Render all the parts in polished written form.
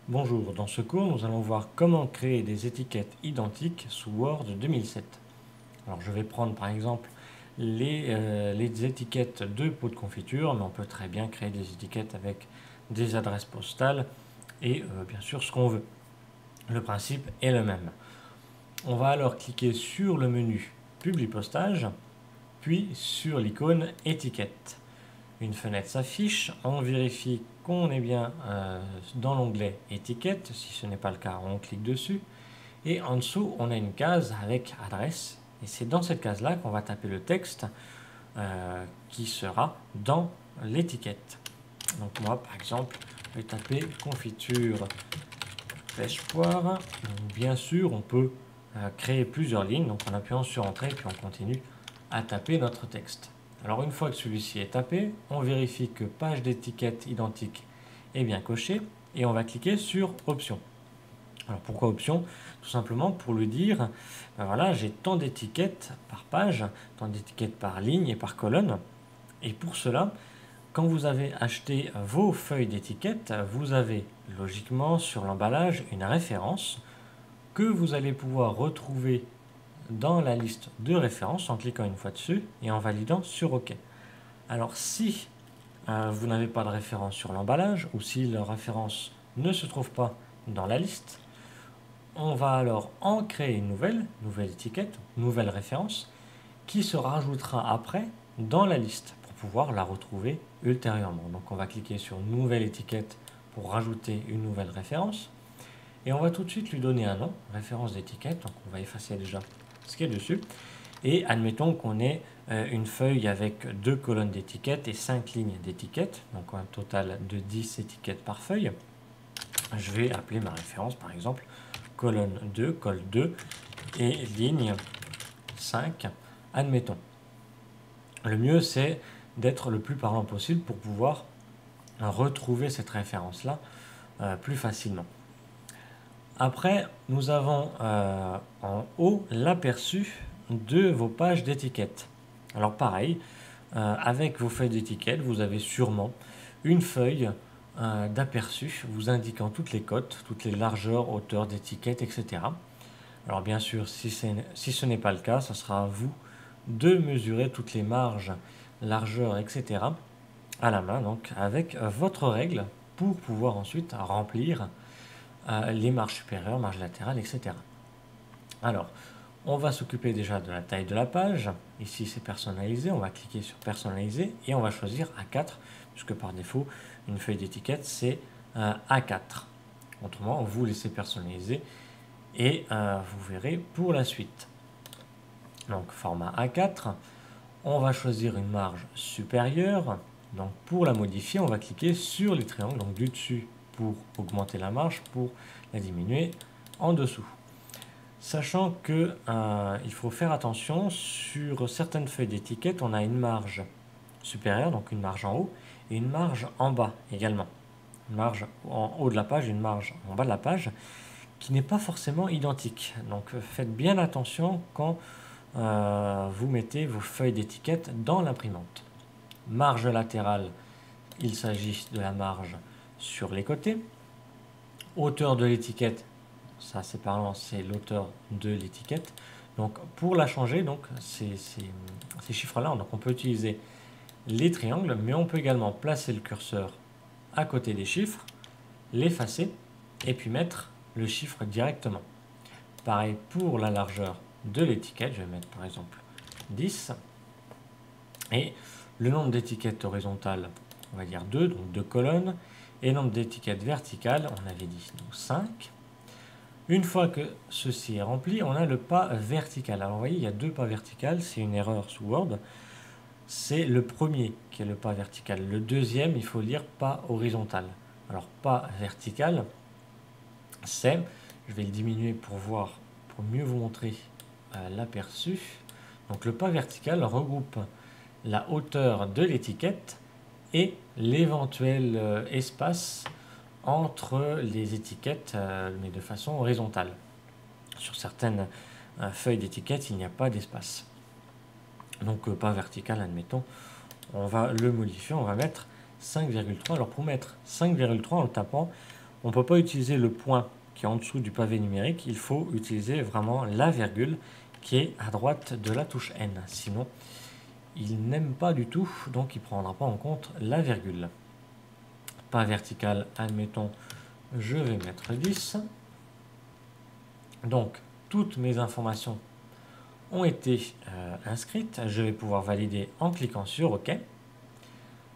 Bonjour, dans ce cours, nous allons voir comment créer des étiquettes identiques sous Word 2007. Alors, je vais prendre par exemple les étiquettes de pots de confiture, mais on peut très bien créer des étiquettes avec des adresses postales et bien sûr ce qu'on veut. Le principe est le même. On va alors cliquer sur le menu Publi postage, puis sur l'icône étiquette. Une fenêtre s'affiche, on vérifie qu'on est bien dans l'onglet étiquette, si ce n'est pas le cas on clique dessus, et en dessous on a une case avec adresse, et c'est dans cette case là qu'on va taper le texte qui sera dans l'étiquette. Donc moi par exemple je vais taper confiture pêche poire. Bien sûr on peut créer plusieurs lignes, donc en appuyant sur entrée puis on continue à taper notre texte. Alors une fois que celui-ci est tapé, on vérifie que page d'étiquette identique est bien cochée et on va cliquer sur option. Alors pourquoi option? Tout simplement pour lui dire, ben voilà, j'ai tant d'étiquettes par page, tant d'étiquettes par ligne et par colonne. Et pour cela, quand vous avez acheté vos feuilles d'étiquette, vous avez logiquement sur l'emballage une référence que vous allez pouvoir retrouver dans la liste de références en cliquant une fois dessus et en validant sur OK. Alors si vous n'avez pas de référence sur l'emballage ou si la référence ne se trouve pas dans la liste, on va alors en créer une nouvelle étiquette, nouvelle référence, qui se rajoutera après dans la liste pour pouvoir la retrouver ultérieurement. Donc on va cliquer sur nouvelle étiquette pour rajouter une nouvelle référence. Et on va tout de suite lui donner un nom, référence d'étiquette. Donc on va effacer déjà ce qui est dessus. Et admettons qu'on ait une feuille avec 2 colonnes d'étiquettes et 5 lignes d'étiquettes. Donc un total de 10 étiquettes par feuille. Je vais appeler ma référence par exemple colonne 2, col 2 et ligne 5, admettons. Le mieux c'est d'être le plus parlant possible pour pouvoir retrouver cette référence-là plus facilement. Après, nous avons en haut l'aperçu de vos pages d'étiquette. Alors pareil, avec vos feuilles d'étiquette, vous avez sûrement une feuille d'aperçu vous indiquant toutes les cotes, toutes les largeurs, hauteurs d'étiquette, etc. Alors bien sûr, si ce n'est pas le cas, ce sera à vous de mesurer toutes les marges, largeurs, etc. à la main, donc avec votre règle pour pouvoir ensuite remplir les marges supérieures, marges latérales, etc. Alors, on va s'occuper déjà de la taille de la page. Ici, c'est personnalisé. On va cliquer sur personnaliser et on va choisir A4, puisque par défaut, une feuille d'étiquette, c'est A4. Autrement, vous laissez personnaliser et vous verrez pour la suite. Donc, format A4. On va choisir une marge supérieure. Donc, pour la modifier, on va cliquer sur les triangles, donc du dessus pour augmenter la marge, pour la diminuer en dessous. Sachant que il faut faire attention, sur certaines feuilles d'étiquette, on a une marge supérieure, donc une marge en haut, et une marge en bas également. Une marge en haut de la page, une marge en bas de la page, qui n'est pas forcément identique. Donc faites bien attention quand vous mettez vos feuilles d'étiquette dans l'imprimante. Marge latérale, il s'agit de la marge sur les côtés. Hauteur de l'étiquette, ça c'est parlant, c'est l'auteur de l'étiquette. Donc pour la changer, donc ces chiffres-là, donc on peut utiliser les triangles, mais on peut également placer le curseur à côté des chiffres, l'effacer et puis mettre le chiffre directement. Pareil pour la largeur de l'étiquette, je vais mettre par exemple 10. Et le nombre d'étiquettes horizontales, on va dire 2, donc 2 colonnes. Et le nombre d'étiquettes verticales, on avait dit donc 5. Une fois que ceci est rempli, on a le pas vertical. Alors vous voyez, il y a 2 pas verticales, c'est une erreur sous Word. C'est le premier qui est le pas vertical. Le deuxième, il faut lire pas horizontal. Alors pas vertical, c'est, je vais le diminuer pour voir, pour mieux vous montrer l'aperçu. Donc le pas vertical regroupe la hauteur de l'étiquette et l'éventuel espace entre les étiquettes, mais de façon horizontale. Sur certaines feuilles d'étiquette, il n'y a pas d'espace. Donc pas vertical, admettons. On va le modifier, on va mettre 5,3. Alors pour mettre 5,3 en le tapant, on ne peut pas utiliser le point qui est en dessous du pavé numérique, il faut utiliser vraiment la virgule qui est à droite de la touche N. Sinon, il n'aime pas du tout, donc il ne prendra pas en compte la virgule. Pas vertical, admettons, je vais mettre 10. Donc, toutes mes informations ont été inscrites. Je vais pouvoir valider en cliquant sur OK.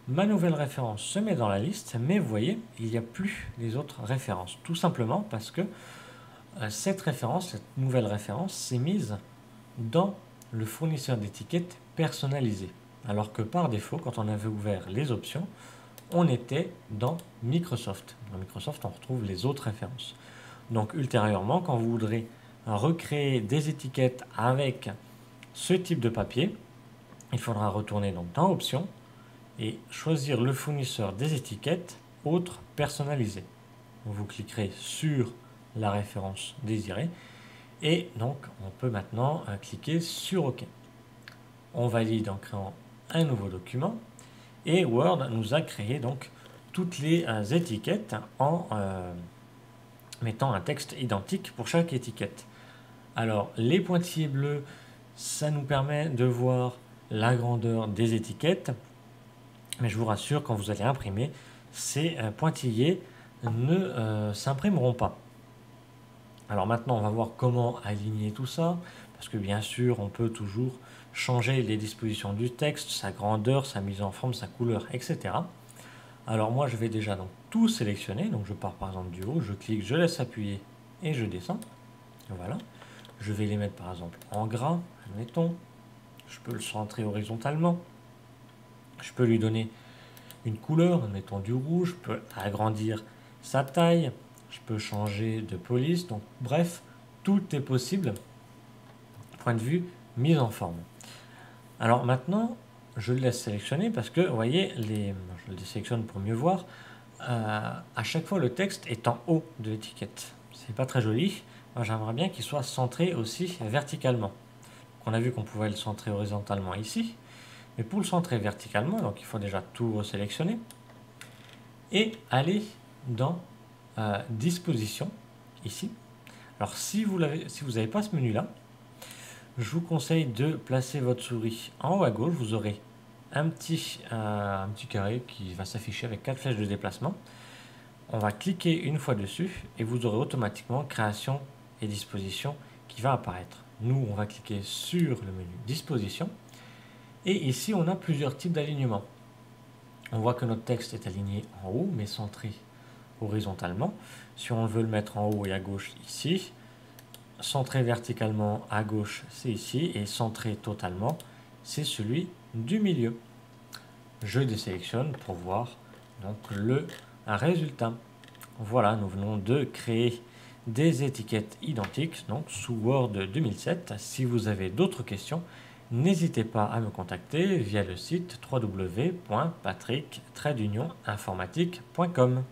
Ma nouvelle référence se met dans la liste, mais vous voyez, il n'y a plus les autres références. Tout simplement parce que cette nouvelle référence, s'est mise dans le fournisseur d'étiquettes personnalisé. Alors que par défaut, quand on avait ouvert les options, on était dans Microsoft. Dans Microsoft, on retrouve les autres références. Donc ultérieurement, quand vous voudrez recréer des étiquettes avec ce type de papier, il faudra retourner donc dans Options et choisir le fournisseur des étiquettes autres personnalisées. Vous cliquerez sur la référence désirée et donc on peut maintenant cliquer sur OK. On valide en créant un nouveau document et Word nous a créé donc toutes les étiquettes en mettant un texte identique pour chaque étiquette. Alors les pointillés bleus, ça nous permet de voir la grandeur des étiquettes. Mais je vous rassure, quand vous allez imprimer, ces pointillés ne s'imprimeront pas. Alors maintenant, on va voir comment aligner tout ça, parce que bien sûr, on peut toujours changer les dispositions du texte, sa grandeur, sa mise en forme, sa couleur, etc. Alors moi, je vais déjà donc tout sélectionner. Donc je pars par exemple du haut, je clique, je laisse appuyer et je descends. Voilà. Je vais les mettre par exemple en gras, admettons. Je peux le centrer horizontalement. Je peux lui donner une couleur, mettons du rouge, je peux agrandir sa taille, je peux changer de police, donc bref, tout est possible, point de vue mise en forme. Alors maintenant, je le laisse sélectionner parce que, vous voyez, je le sélectionne pour mieux voir, à chaque fois le texte est en haut de l'étiquette. C'est pas très joli, moi j'aimerais bien qu'il soit centré aussi verticalement. On a vu qu'on pouvait le centrer horizontalement ici. Mais pour le centrer verticalement, donc il faut déjà tout resélectionner et aller dans Disposition, ici. Alors si vous n'avez pas ce menu-là, je vous conseille de placer votre souris en haut à gauche. Vous aurez un petit carré qui va s'afficher avec 4 flèches de déplacement. On va cliquer une fois dessus et vous aurez automatiquement Création et Disposition qui va apparaître. Nous, on va cliquer sur le menu Disposition. Et ici, on a plusieurs types d'alignement. On voit que notre texte est aligné en haut, mais centré horizontalement. Si on veut le mettre en haut et à gauche, ici. Centré verticalement à gauche, c'est ici. Et centré totalement, c'est celui du milieu. Je désélectionne pour voir donc le résultat. Voilà, nous venons de créer des étiquettes identiques donc sous Word 2007. Si vous avez d'autres questions, n'hésitez pas à me contacter via le site www.patrick-informatique.com.